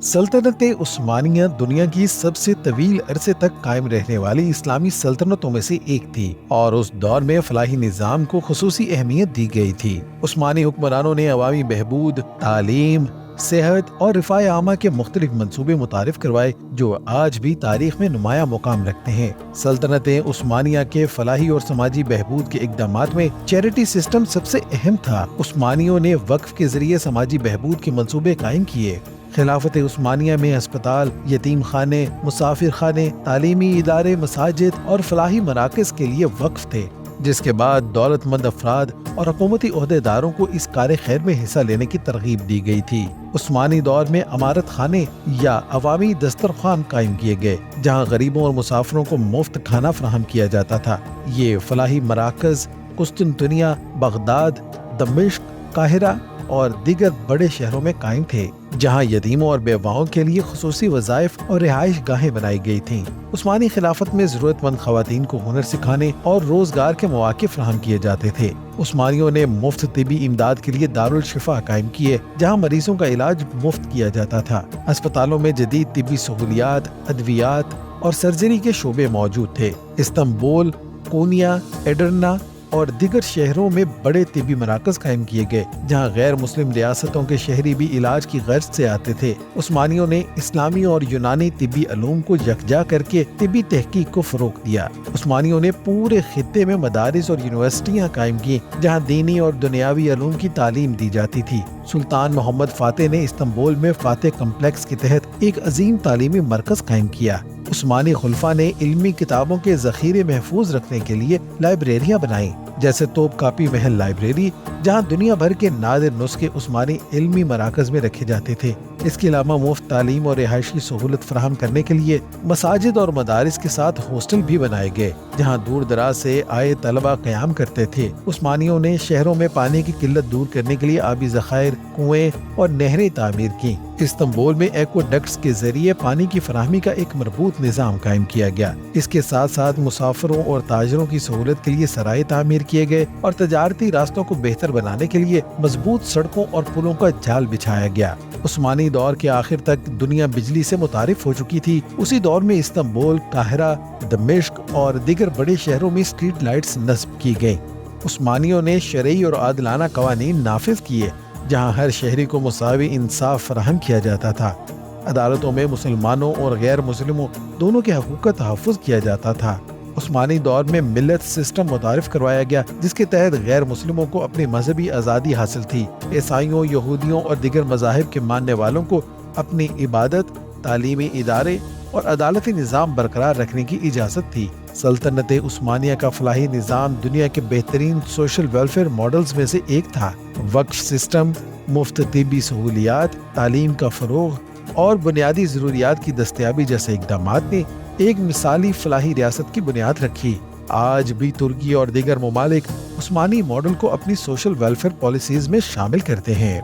سلطنت عثمانیہ دنیا کی سب سے طویل عرصے تک قائم رہنے والی اسلامی سلطنتوں میں سے ایک تھی اور اس دور میں فلاحی نظام کو خصوصی اہمیت دی گئی تھی۔ عثمانی حکمرانوں نے عوامی بہبود، تعلیم، صحت اور رفاہ عامہ کے مختلف منصوبے متعارف کروائے جو آج بھی تاریخ میں نمایاں مقام رکھتے ہیں۔ سلطنت عثمانیہ کے فلاحی اور سماجی بہبود کے اقدامات میں چیریٹی سسٹم سب سے اہم تھا۔ عثمانیوں نے وقف کے ذریعے سماجی بہبود کے منصوبے قائم کیے۔ خلافت عثمانیہ میں ہسپتال، یتیم خانے، مسافر خانے، تعلیمی ادارے، مساجد اور فلاحی مراکز کے لیے وقف تھے، جس کے بعد دولت مند افراد اور حکومتی عہدیداروں کو اس کار خیر میں حصہ لینے کی ترغیب دی گئی تھی۔ عثمانی دور میں امارت خانے یا عوامی دسترخوان قائم کیے گئے جہاں غریبوں اور مسافروں کو مفت کھانا فراہم کیا جاتا تھا۔ یہ فلاحی مراکز قسطنطنیہ، بغداد، دمشق، قاہرہ اور دیگر بڑے شہروں میں قائم تھے جہاں یتیموں اور بیواؤں کے لیے خصوصی وظائف اور رہائش گاہیں بنائی گئی تھیں۔ عثمانی خلافت میں ضرورت مند خواتین کو ہنر سکھانے اور روزگار کے مواقع فراہم کیے جاتے تھے۔ عثمانیوں نے مفت طبی امداد کے لیے دارالشفا قائم کیے جہاں مریضوں کا علاج مفت کیا جاتا تھا۔ اسپتالوں میں جدید طبی سہولیات، ادویات اور سرجری کے شعبے موجود تھے۔ استنبول، کونیا، ایڈرنا اور دیگر شہروں میں بڑے طبی مراکز قائم کیے گئے جہاں غیر مسلم ریاستوں کے شہری بھی علاج کی غرض سے آتے تھے۔ عثمانیوں نے اسلامی اور یونانی طبی علوم کو یکجا کر کے طبی تحقیق کو فروغ دیا۔ عثمانیوں نے پورے خطے میں مدارس اور یونیورسٹیاں قائم کی جہاں دینی اور دنیاوی علوم کی تعلیم دی جاتی تھی۔ سلطان محمد فاتح نے استنبول میں فاتح کمپلیکس کے تحت ایک عظیم تعلیمی مرکز قائم کیا۔ عثمانی خلفاء نے علمی کتابوں کے ذخیرے محفوظ رکھنے کے لیے لائبریریاں بنائیں جیسے توپ کاپی محل لائبریری جہاں دنیا بھر کے نادر نسخے عثمانی علمی مراکز میں رکھے جاتے تھے۔ اس کے علاوہ مفت تعلیم اور رہائش کی سہولت فراہم کرنے کے لیے مساجد اور مدارس کے ساتھ ہاسٹل بھی بنائے گئے جہاں دور دراز سے آئے طلبہ قیام کرتے تھے۔ عثمانیوں نے شہروں میں پانی کی قلت دور کرنے کے لیے آبی ذخائر، کنویں اور نہریں تعمیر کی۔ استنبول میں ایکوڈکٹس کے ذریعے پانی کی فراہمی کا ایک مربوط نظام قائم کیا گیا۔ اس کے ساتھ ساتھ مسافروں اور تاجروں کی سہولت کے لیے سرائے تعمیر کیے گئے اور تجارتی راستوں کو بہتر بنانے کے لیے مضبوط سڑکوں اور پلوں کا جال بچھایا گیا۔ عثمانی دور کے آخر تک دنیا بجلی سے متعارف ہو چکی تھی۔ اسی دور میں استنبول، قاہرہ، دمشق اور دیگر بڑے شہروں میں اسٹریٹ لائٹس نصب کی گئیں۔ عثمانیوں نے شرعی اور عادلانہ قوانین نافذ کیے جہاں ہر شہری کو مساوی انصاف فراہم کیا جاتا تھا۔ عدالتوں میں مسلمانوں اور غیر مسلموں دونوں کے حقوق کا تحفظ کیا جاتا تھا۔ عثمانی دور میں ملت سسٹم متعارف کروایا گیا جس کے تحت غیر مسلموں کو اپنی مذہبی آزادی حاصل تھی۔ عیسائیوں، یہودیوں اور دیگر مذاہب کے ماننے والوں کو اپنی عبادت، تعلیمی ادارے اور عدالتی نظام برقرار رکھنے کی اجازت تھی۔ سلطنت عثمانیہ کا فلاحی نظام دنیا کے بہترین سوشل ویلفیئر ماڈلز میں سے ایک تھا۔ وقف سسٹم، مفت طبی سہولیات، تعلیم کا فروغ اور بنیادی ضروریات کی دستیابی جیسے اقدامات نے ایک مثالی فلاحی ریاست کی بنیاد رکھی۔ آج بھی ترکی اور دیگر ممالک عثمانی ماڈل کو اپنی سوشل ویلفیئر پالیسیز میں شامل کرتے ہیں۔